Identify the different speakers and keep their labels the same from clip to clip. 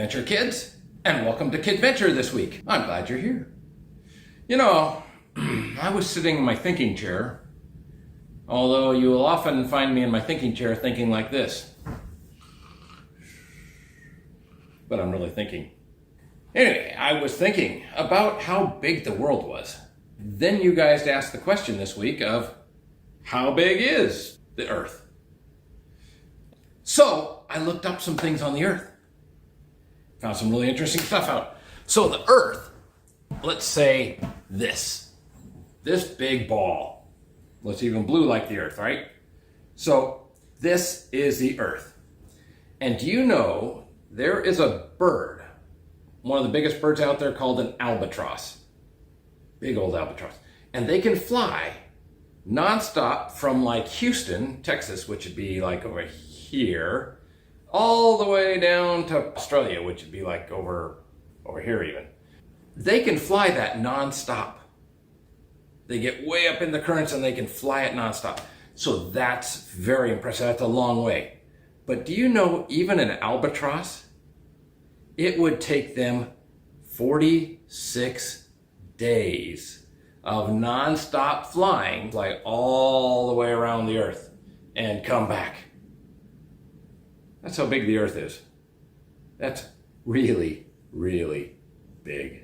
Speaker 1: KidVenture kids, and welcome to KidVenture this week. I'm glad you're here. You know, I was sitting in my thinking chair, although you will often find me in my thinking chair thinking like this. But I'm really thinking. Anyway, I was thinking about how big the world was. Then you guys asked the question this week of, how big is the Earth? So I looked up some things on the Earth. Found some really interesting stuff out. So the Earth, let's say this big ball. Looks even blue like the Earth, right? So this is the Earth. And do you know there is a bird, one of the biggest birds out there, called an albatross. Big old albatross. And they can fly nonstop from like Houston, Texas, which would be like over here, all the way down to Australia, which would be like over here even. They can fly that nonstop. They get way up in the currents and they can fly it nonstop. So that's very impressive. That's a long way. But do you know, even an albatross, it would take them 46 days of nonstop flying, fly all the way around the Earth and come back. That's how big the Earth is. That's really, really big.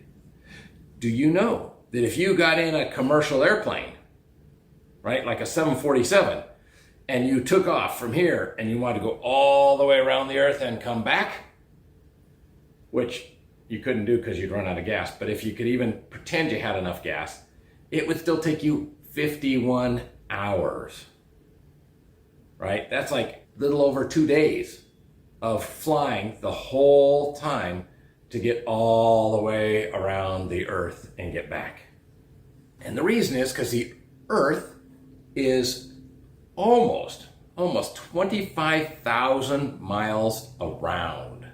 Speaker 1: Do you know that if you got in a commercial airplane, right, like a 747, and you took off from here and you wanted to go all the way around the Earth and come back, which you couldn't do because you'd run out of gas, but if you could even pretend you had enough gas, it would still take you 51 hours, right? That's like a little over 2 days of flying the whole time to get all the way around the Earth and get back. And the reason is because the Earth is almost 25,000 miles around.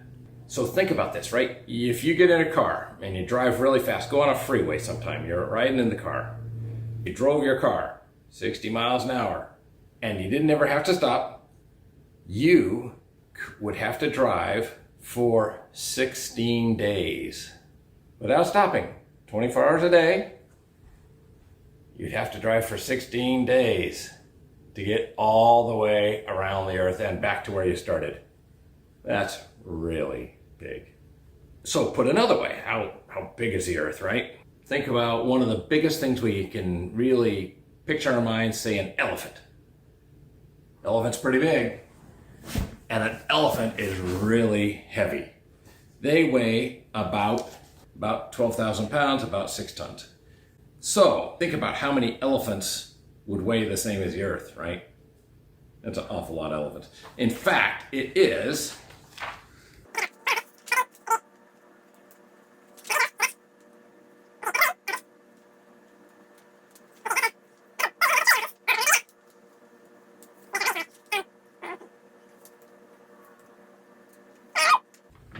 Speaker 1: So think about this, right? If you get in a car and you drive really fast, go on a freeway sometime, you're riding in the car. You drove your car 60 miles an hour and you didn't ever have to stop. You would have to drive for 16 days without stopping. 24 hours a day. You'd have to drive for 16 days to get all the way around the Earth and back to where you started. That's really big. So put another way, how big is the Earth, right? Think about one of the biggest things we can really picture in our minds, say an elephant. Elephant's pretty big. And an elephant is really heavy. They weigh about 12,000 pounds, about 6 tons. So think about how many elephants would weigh the same as the Earth, right? That's an awful lot of elephants. In fact, it is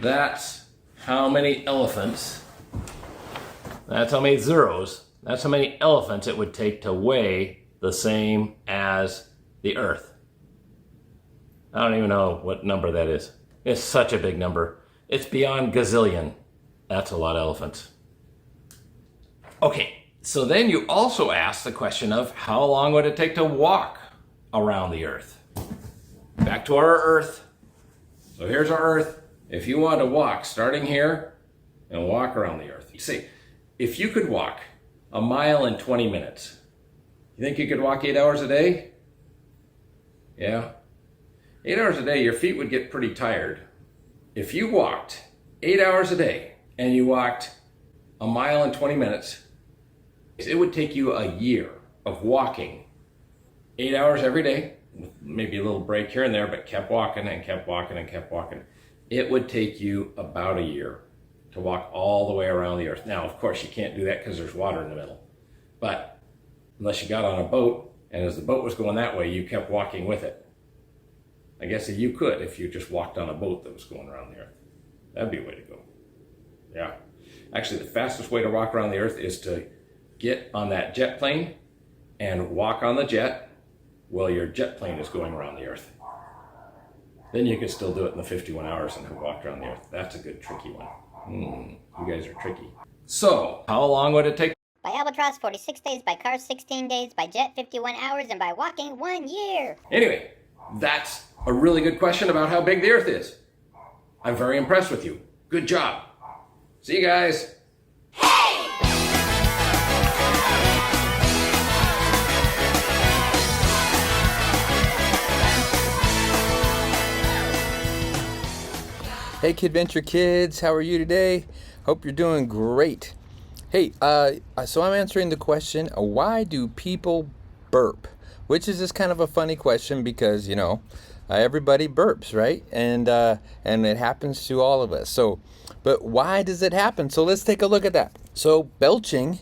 Speaker 1: that's how many elephants, that's how many zeros, that's how many elephants it would take to weigh the same as the Earth. I don't even know what number that is. It's such a big number. It's beyond gazillion. That's a lot of elephants. Okay, so then you also ask the question of how long would it take to walk around the Earth? Back to our Earth. So here's our Earth. If you want to walk, starting here and walk around the Earth. See, if you could walk a mile in 20 minutes, you think you could walk 8 hours a day? Yeah. 8 hours a day, your feet would get pretty tired. If you walked 8 hours a day and you walked a mile in 20 minutes, it would take you a year of walking 8 hours every day, with maybe a little break here and there, but kept walking and kept walking and kept walking. It would take you about a year to walk all the way around the Earth. Now, of course, you can't do that because there's water in the middle. But unless you got on a boat, and as the boat was going that way, you kept walking with it. I guess that you could if you just walked on a boat that was going around the Earth. That'd be a way to go. Yeah. Actually, the fastest way to walk around the Earth is to get on that jet plane and walk on the jet while your jet plane is going around the Earth. Then you could still do it in the 51 hours and have walked around the earth. That's a good tricky one. You guys are tricky. So, how long would it take?
Speaker 2: By albatross, 46 days. By car, 16 days. By jet, 51 hours. And by walking, 1 year.
Speaker 1: Anyway, that's a really good question about how big the earth is. I'm very impressed with you. Good job. See you guys.
Speaker 3: Hey KidVenture kids, how are you today? Hope you're doing great. Hey, so I'm answering the question, why do people burp? Which is just kind of a funny question because, everybody burps, right? And it happens to all of us. But why does it happen? So let's take a look at that. So belching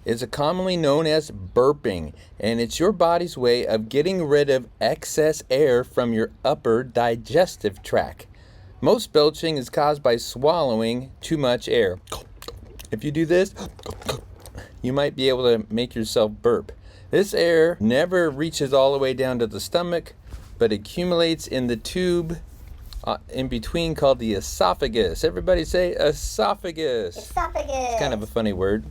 Speaker 3: is commonly known as burping, and it's your body's way of getting rid of excess air from your upper digestive tract. Most belching is caused by swallowing too much air. If you do this, you might be able to make yourself burp. This air never reaches all the way down to the stomach, but accumulates in the tube in between called the esophagus. Everybody say esophagus.
Speaker 2: Esophagus.
Speaker 3: It's kind of a funny word.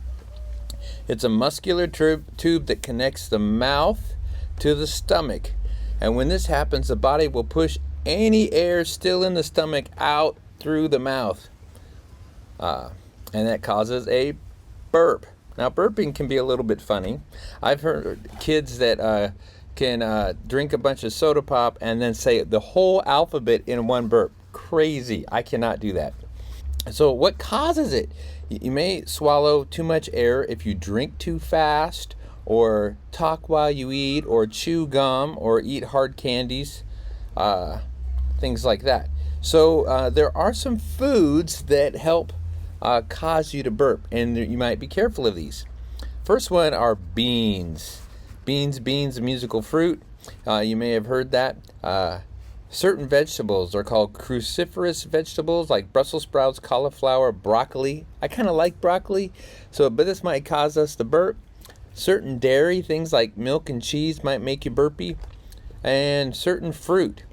Speaker 3: It's a muscular tube that connects the mouth to the stomach. And when this happens, the body will push any air still in the stomach out through the mouth. And that causes a burp. Now, burping can be a little bit funny. I've heard kids that can drink a bunch of soda pop and then say the whole alphabet in one burp. Crazy. I cannot do that. So what causes it? You may swallow too much air if you drink too fast, or talk while you eat, or chew gum, or eat hard candies. Things like that. So there are some foods that help cause you to burp, and you might be careful of these. First one are beans. Beans, a musical fruit. You may have heard that. Certain vegetables are called cruciferous vegetables, like Brussels sprouts, cauliflower, broccoli. I kind of like broccoli, but this might cause us to burp. Certain dairy, things like milk and cheese, might make you burpy. And certain fruit.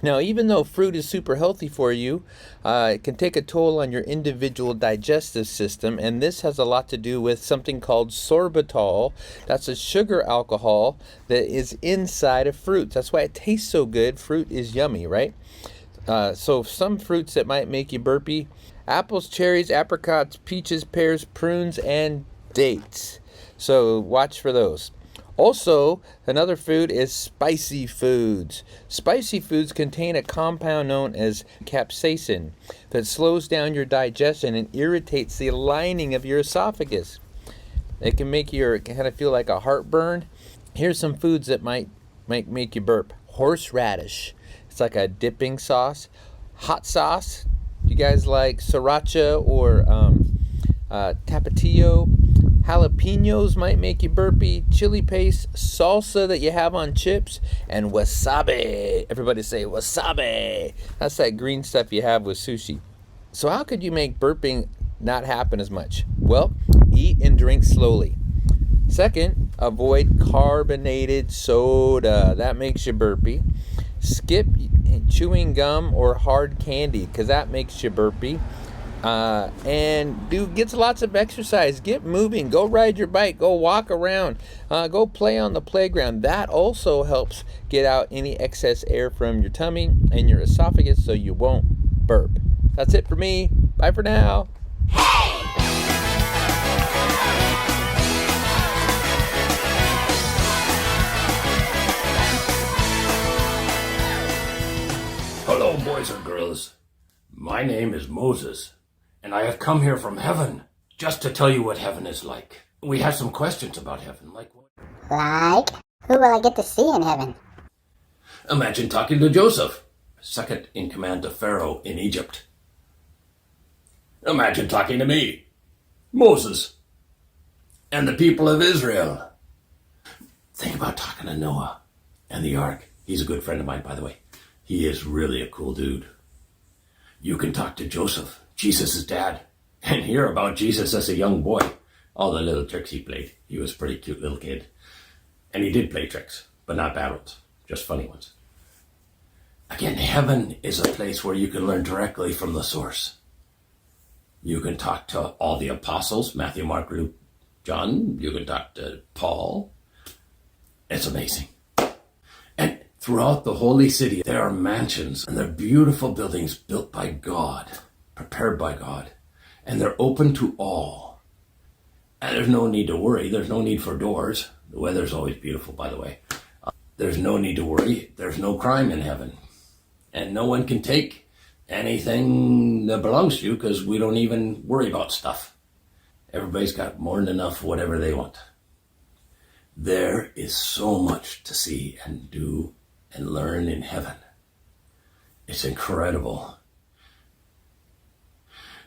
Speaker 3: Now, even though fruit is super healthy for you, it can take a toll on your individual digestive system, and this has a lot to do with something called sorbitol. That's a sugar alcohol that is inside of fruits. That's why it tastes so good. Fruit is yummy, right? So some fruits that might make you burpy: apples, cherries, apricots, peaches, pears, prunes, and dates. So watch for those. Also, another food is spicy foods. Spicy foods contain a compound known as capsaicin that slows down your digestion and irritates the lining of your esophagus. It can make you kind of feel like a heartburn. Here's some foods that might make you burp. Horseradish. It's like a dipping sauce. Hot sauce. You guys like sriracha or tapatio? Jalapenos might make you burpy. Chili paste, salsa that you have on chips, and wasabi. Everybody say wasabi. That's that green stuff you have with sushi. So how could you make burping not happen as much? Well, eat and drink slowly. Second, avoid carbonated soda. That makes you burpy. Skip chewing gum or hard candy because that makes you burpy. And get lots of exercise. Get moving. Go ride your bike. Go walk around. Go play on the playground. That also helps get out any excess air from your tummy and your esophagus so you won't burp. That's it for me. Bye for now.
Speaker 1: Hello, boys and girls. My name is Moses, and I have come here from heaven just to tell you what heaven is like. We have some questions about heaven, like what?
Speaker 2: Like? Who will I get to see in heaven?
Speaker 1: Imagine talking to Joseph, second in command to Pharaoh in Egypt. Imagine talking to me, Moses, and the people of Israel. Think about talking to Noah and the ark. He's a good friend of mine, by the way. He is really a cool dude. You can talk to Joseph, Jesus' dad, and hear about Jesus as a young boy. All the little tricks he played. He was a pretty cute little kid. And he did play tricks, but not bad ones, just funny ones. Again, heaven is a place where you can learn directly from the source. You can talk to all the apostles, Matthew, Mark, Luke, John. You can talk to Paul. It's amazing. And throughout the holy city, there are mansions, and they're beautiful buildings built by God, prepared by God, and they're open to all. And there's no need to worry. There's no need for doors. The weather's always beautiful, by the way. There's no need to worry. There's no crime in heaven. And no one can take anything that belongs to you because we don't even worry about stuff. Everybody's got more than enough whatever they want. There is so much to see and do and learn in heaven. It's incredible.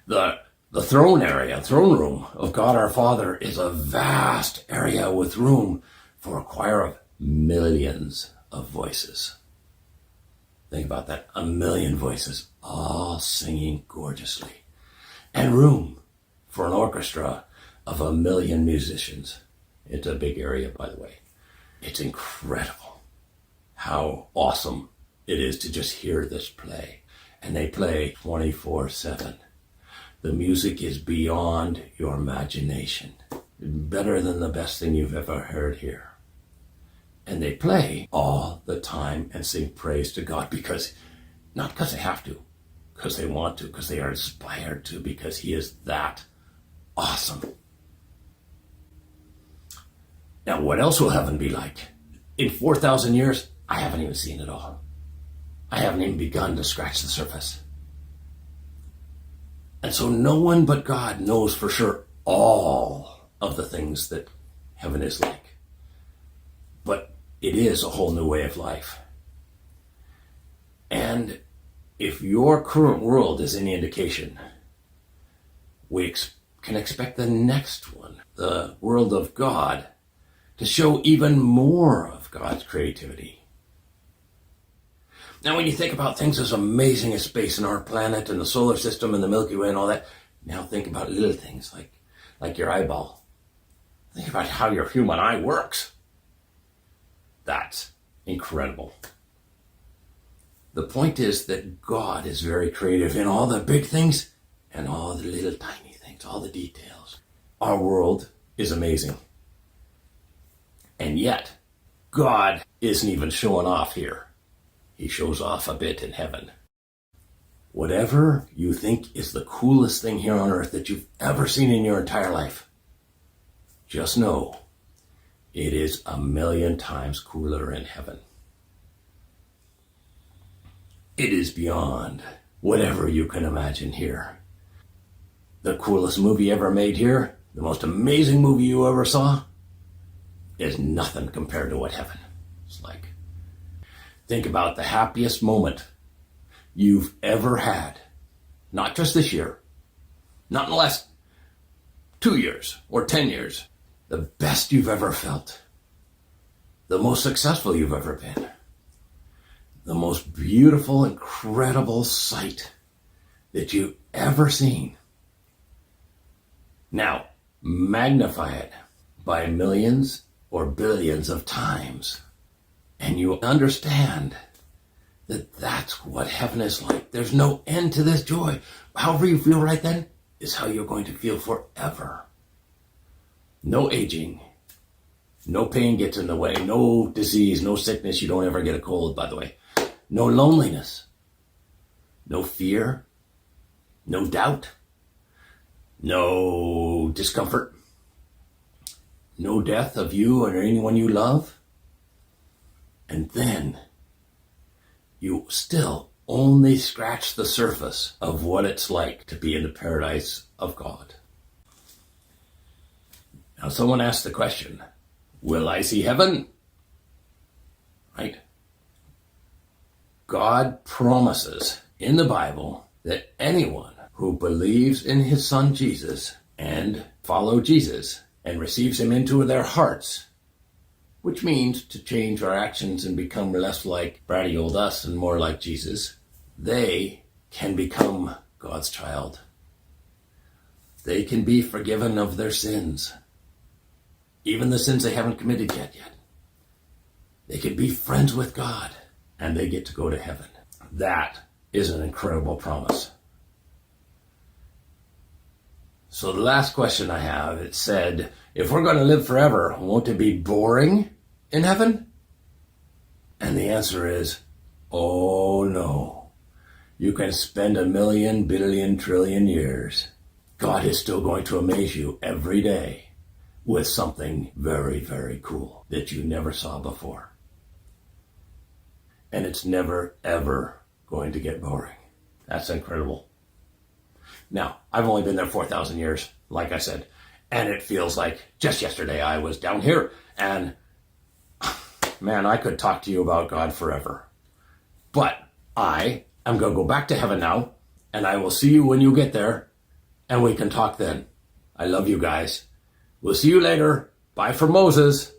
Speaker 1: The throne area, throne room of God our Father is a vast area with room for a choir of millions of voices. Think about that, 1 million voices, all singing gorgeously. And room for an orchestra of 1 million musicians. It's a big area, by the way. It's incredible how awesome it is to just hear this play. And they play 24/7. The music is beyond your imagination. Better than the best thing you've ever heard here. And they play all the time and sing praise to God not because they have to, because they want to, because they are inspired to, because He is that awesome. Now, what else will heaven be like? In 4,000 years, I haven't even seen it all. I haven't even begun to scratch the surface. And so no one but God knows for sure all of the things that heaven is like. But it is a whole new way of life. And if your current world is any indication, we can expect the next one, the world of God, to show even more of God's creativity. Now, when you think about things as amazing as space and our planet and the solar system and the Milky Way and all that, now think about little things like your eyeball. Think about how your human eye works. That's incredible. The point is that God is very creative in all the big things and all the little tiny things, all the details. Our world is amazing. And yet, God isn't even showing off here. He shows off a bit in heaven. Whatever you think is the coolest thing here on earth that you've ever seen in your entire life, just know it is 1 million times cooler in heaven. It is beyond whatever you can imagine here. The coolest movie ever made here, the most amazing movie you ever saw, is nothing compared to what heaven is like. Think about the happiest moment you've ever had. Not just this year. Not in the last 2 years or 10 years. The best you've ever felt. The most successful you've ever been. The most beautiful, incredible sight that you've ever seen. Now, magnify it by millions or billions of times. And you understand that that's what heaven is like. There's no end to this joy. However you feel right then is how you're going to feel forever. No aging. No pain gets in the way. No disease, no sickness. You don't ever get a cold, by the way. No loneliness. No fear. No doubt. No discomfort. No death of you or anyone you love. And then you still only scratch the surface of what it's like to be in the paradise of God. Now, someone asked the question, will I see heaven? Right? God promises in the Bible that anyone who believes in His Son Jesus and follow Jesus and receives Him into their hearts, which means to change our actions and become less like bratty old us and more like Jesus, they can become God's child. They can be forgiven of their sins, even the sins they haven't committed yet. They can be friends with God, and they get to go to heaven. That is an incredible promise. So the last question I have, it said, if we're going to live forever, won't it be boring in heaven? And the answer is, oh no. You can spend 1,000,000, billion, trillion years. God is still going to amaze you every day with something very, very cool that you never saw before. And it's never, ever going to get boring. That's incredible. Now, I've only been there 4,000 years, like I said, and it feels like just yesterday I was down here, and man, I could talk to you about God forever. But I am going to go back to heaven now, and I will see you when you get there, and we can talk then. I love you guys. We'll see you later. Bye for Moses.